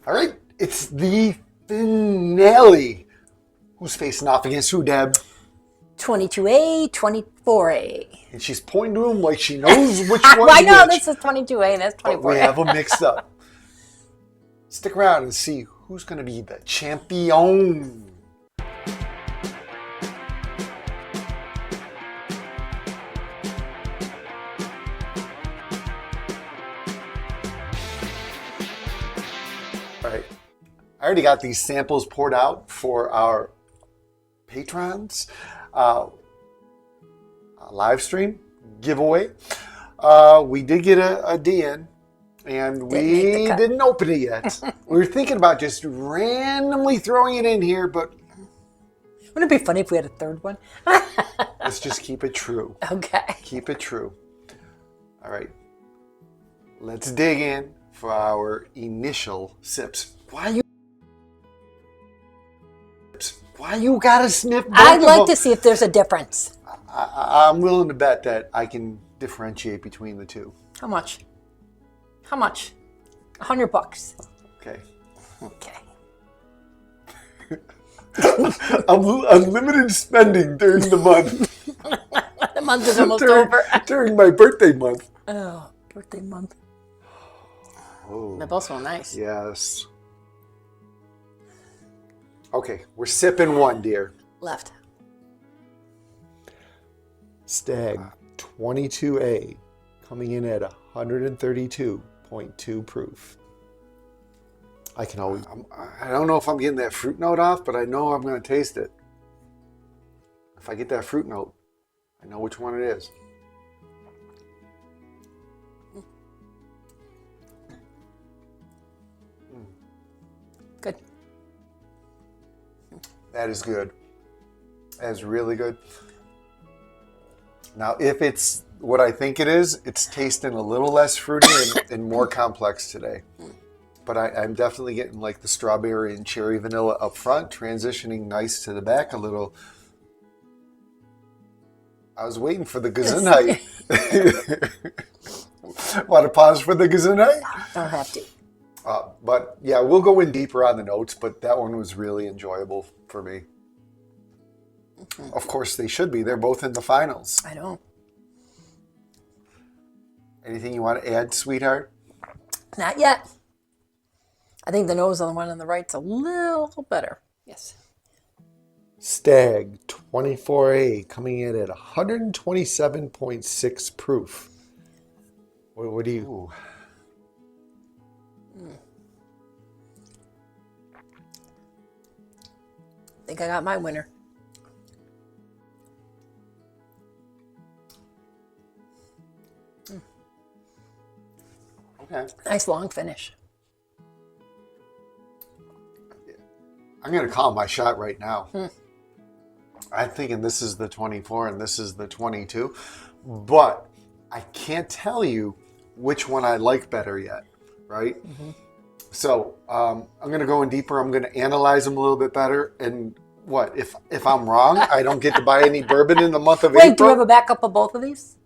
All right, it's the finale. Who's facing off against who, Deb? 22A, 24A. And she's pointing to him like she knows which one's I know which. this is 22A and that's 24A. But we have them mixed up. Stick around and see who's going to be the champion. All right, I already got these samples poured out for our patrons live stream giveaway. We did get a D in, and we didn't open it yet. We were thinking about just randomly throwing it in here, but wouldn't it be funny if we had a third one? let's just keep it true. Okay. Keep it true. All right. Let's dig in for our initial sips. Why you gotta sniff both I'd of like them? to see if there's a difference. I'm willing to bet that I can differentiate between the two. How much? How much? $100. Okay. Okay. Unlimited spending during the month. The month is almost over. During my birthday month. Oh, birthday month. Oh, They're both so nice. yes. Okay, we're sipping one, dear. Left. Stagg 22A coming in at 132.2 proof. I don't know if I'm getting that fruit note off, but I know I'm going to taste it. If I get that fruit note, I know which one it is. Good. That is good. That is really good. Now, if it's what I think it is, it's tasting a little less fruity and more complex today. But I'm definitely getting like the strawberry and cherry vanilla up front, transitioning nice to the back a little. I was waiting for the Gesundheit. Want to pause for the Gesundheit? Don't have to. But yeah, we'll go in deeper on the notes, but that one was really enjoyable for me. Mm-hmm. Of course they should be. They're both in the finals. I know. Anything you want to add, sweetheart? Not yet. I think the nose on the one on the right's a little better. Yes. Stagg 24A coming in at 127.6 proof. What do you... Ooh. I think I got my winner. Okay. Nice long finish. I'm going to call my shot right now. I'm thinking this is the 24 and this is the 22, but I can't tell you which one I like better yet, right? Mm-hmm. So I'm going to go in deeper. I'm going to analyze them a little bit better. And what, if I'm wrong, I don't get to buy any bourbon in the month of April? Wait, do we have a backup of both of these?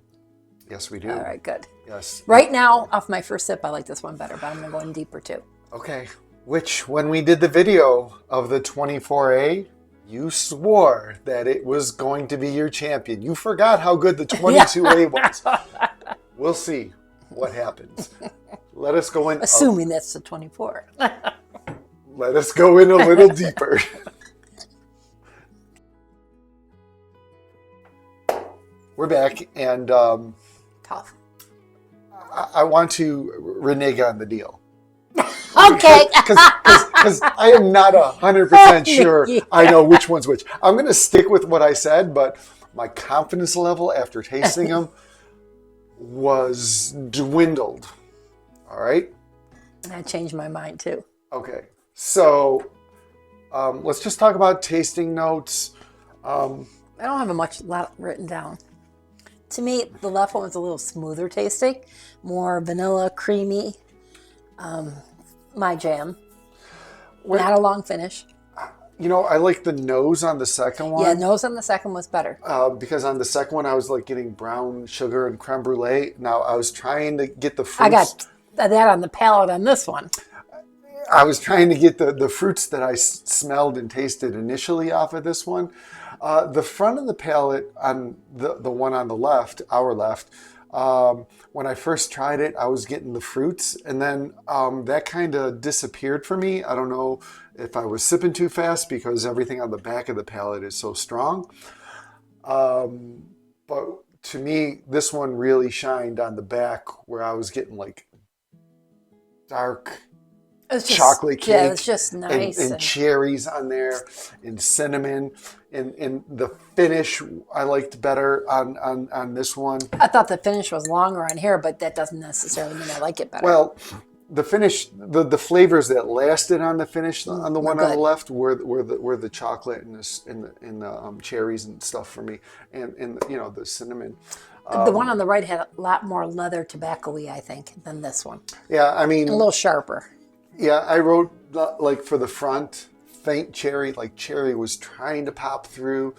Yes, we do. All right, good. Yes. Right now, off my first sip, I like this one better, but I'm going to go in deeper too. Okay. Which, when we did the video of the 24A, you swore that it was going to be your champion. You forgot how good the 22A was. We'll see what happens. Let us go in. Assuming that's the 24. Let us go in a little deeper. We're back, and Tough. I want to renege on the deal. Okay. Because I am not 100% sure I know which one's which. I'm going to stick with what I said, but my confidence level after tasting them was dwindled. All right? I changed my mind too. Okay. So let's just talk about tasting notes. I don't have a lot written down. To me, the left one was a little smoother tasting, more vanilla, creamy. My jam. Not a long finish. You know, I like the nose on the second one. Yeah, nose on the second was better. Because on the second one, I was like getting brown sugar and creme brulee. Now, I was trying to get the fruits. I got that on the palate on this one. I was trying to get the fruits that I smelled and tasted initially off of this one. The front of the palate on the one on the left, our left, when I first tried it, I was getting the fruits, and then that kind of disappeared for me. I don't know if I was sipping too fast because everything on the back of the palate is so strong. But to me, this one really shined on the back where I was getting like dark chocolate cake. Yeah, it's just nice. And cherries on there, and cinnamon. And the finish I liked better on this one. I thought the finish was longer on here, but that doesn't necessarily mean I like it better. Well, the finish, the flavors that lasted on the finish on the one on the left were the chocolate and the cherries and stuff for me, and the cinnamon. The one on the right had a lot more leather tobacco-y, I think, than this one. Yeah, I mean, a little sharper. Yeah, I wrote like for the front, faint cherry, like cherry was trying to pop through,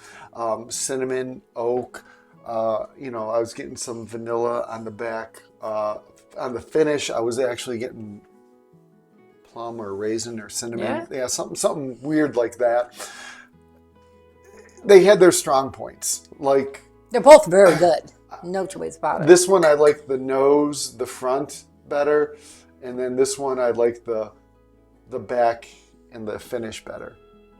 cinnamon, oak. I was getting some vanilla on the back. On the finish, I was actually getting plum or raisin or cinnamon. Yeah, something weird like that. They had their strong points. Like they're both very good. No two ways about it. This one I like the nose, the front better, and then this one I like the back and the finish better.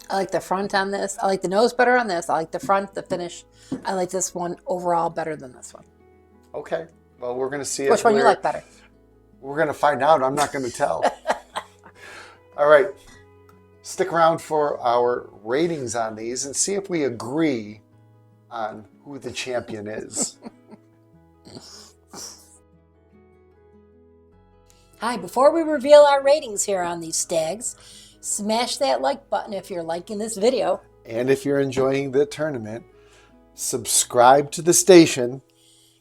I like the front on this. I like the nose better on this. I like the front, the finish. I like this one overall better than this one. Okay. Well, we're going to see which one you like better. We're going to find out. I'm not going to tell. All right. Stick around for our ratings on these and see if we agree on who the champion is. Hi, before we reveal our ratings here on these Staggs, smash that like button if you're liking this video. And if you're enjoying the tournament, subscribe to the station.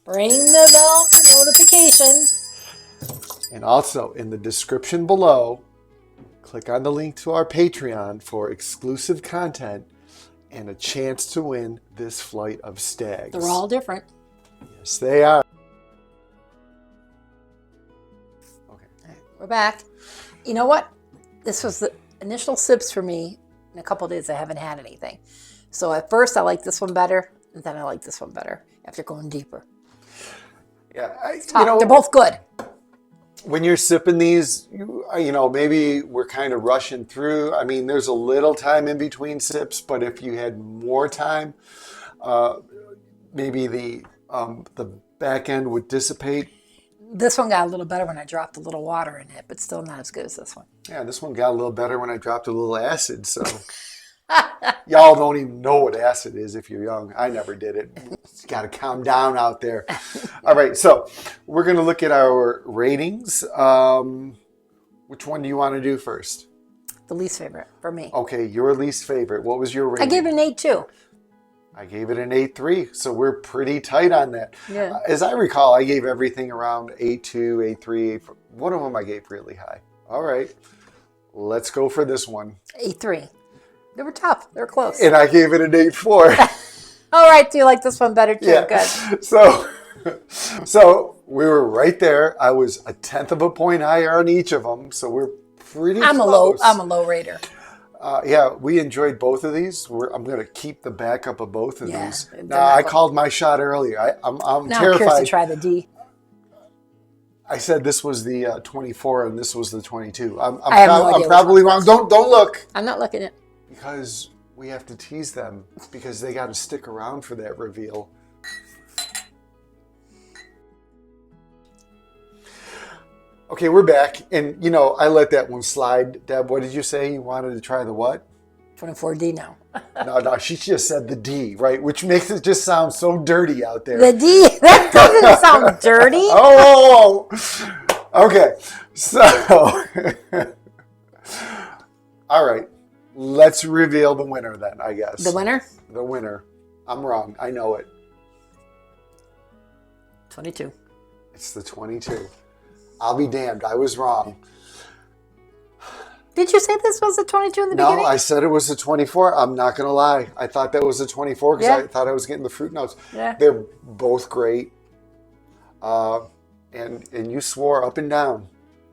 Ring the bell for notifications. And also, in the description below, click on the link to our Patreon for exclusive content and a chance to win this flight of Staggs. They're all different. Yes, they are. Okay. All right, we're back. You know what? This was the initial sips for me. In a couple of days, I haven't had anything. So at first, I liked this one better, and then I liked this one better after going deeper. Yeah, they're both good. When you're sipping these, maybe we're kind of rushing through. I mean, there's a little time in between sips, but if you had more time, maybe the back end would dissipate. This one got a little better when I dropped a little water in it, but still not as good as this one. Yeah, this one got a little better when I dropped a little acid, so... Y'all don't even know what acid is if you're young. I never did it. You got to calm down out there. All right, so we're going to look at our ratings. Which one do you want to do first? The least favorite for me. Okay, your least favorite. What was your rating? I gave it an 8.2. I gave it an 8.3, so we're pretty tight on that. Yeah. As I recall, I gave everything around 8.2, 8.3. One of them I gave really high. All right, let's go for this one. 8.3. They were tough. They were close. And I gave it an 8.4. All right, do you like this one better too? Yeah. Good. So we were right there. I was 1/10 of a point higher on each of them, so we're pretty close. I'm a low rater. Yeah, we enjoyed both of these. I'm going to keep the backup of both of these. Now, I called my shot earlier. I'm now terrified. I'm curious to try the D. I said this was the 24 and this was the 22. I'm idea probably wrong. Don't look. I'm not looking at it. Because we have to tease them because they got to stick around for that reveal. Okay, we're back. And, I let that one slide. Deb, what did you say? You wanted to try the what? 24D now. No, she just said the D, right? Which makes it just sound so dirty out there. The D? That doesn't sound dirty. Oh! Okay, so... All right. Let's reveal the winner then, I guess. The winner? The winner. I'm wrong. I know it. 22. It's the 22. I'll be damned. I was wrong. Did you say this was the 22 in the beginning? No, I said it was the 24. I'm not going to lie. I thought that was the 24 because I thought I was getting the fruit notes. Yeah. They're both great. And you swore up and down.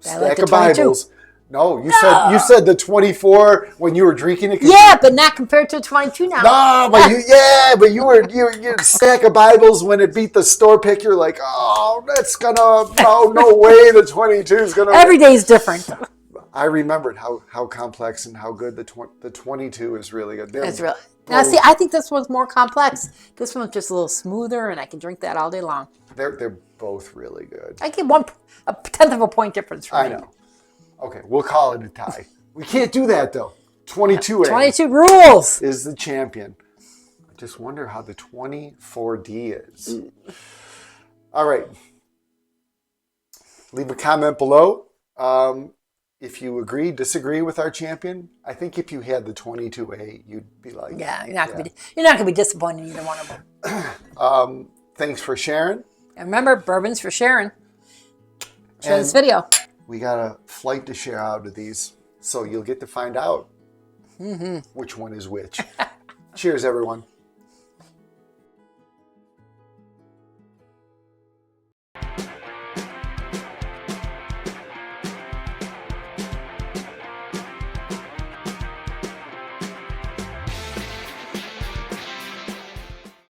I like Stack the of 22. Bibles No, you said the 24 when you were drinking it. Yeah, but not compared to 22 now. No, but you were stack of Bibles when it beat the store pick. You're like, oh, that's gonna no way the 22 is gonna. Every day is different. I remembered how complex and how good the 22 is really good. It's really. Now, see, I think this one's more complex. This one's just a little smoother, and I can drink that all day long. They're both really good. I give a tenth of a point difference for me. I know. Okay, we'll call it a tie. We can't do that though. 22A 22 rules is the champion. I just wonder how the 24D is. All right. Leave a comment below if you agree, disagree with our champion. I think if you had the 22A, you'd be like, yeah, you're not gonna be disappointed in either one of them. Thanks for sharing. And remember, bourbon's for sharing. Share this video. We got a flight to share out of these, so you'll get to find out which one is which. Cheers, everyone.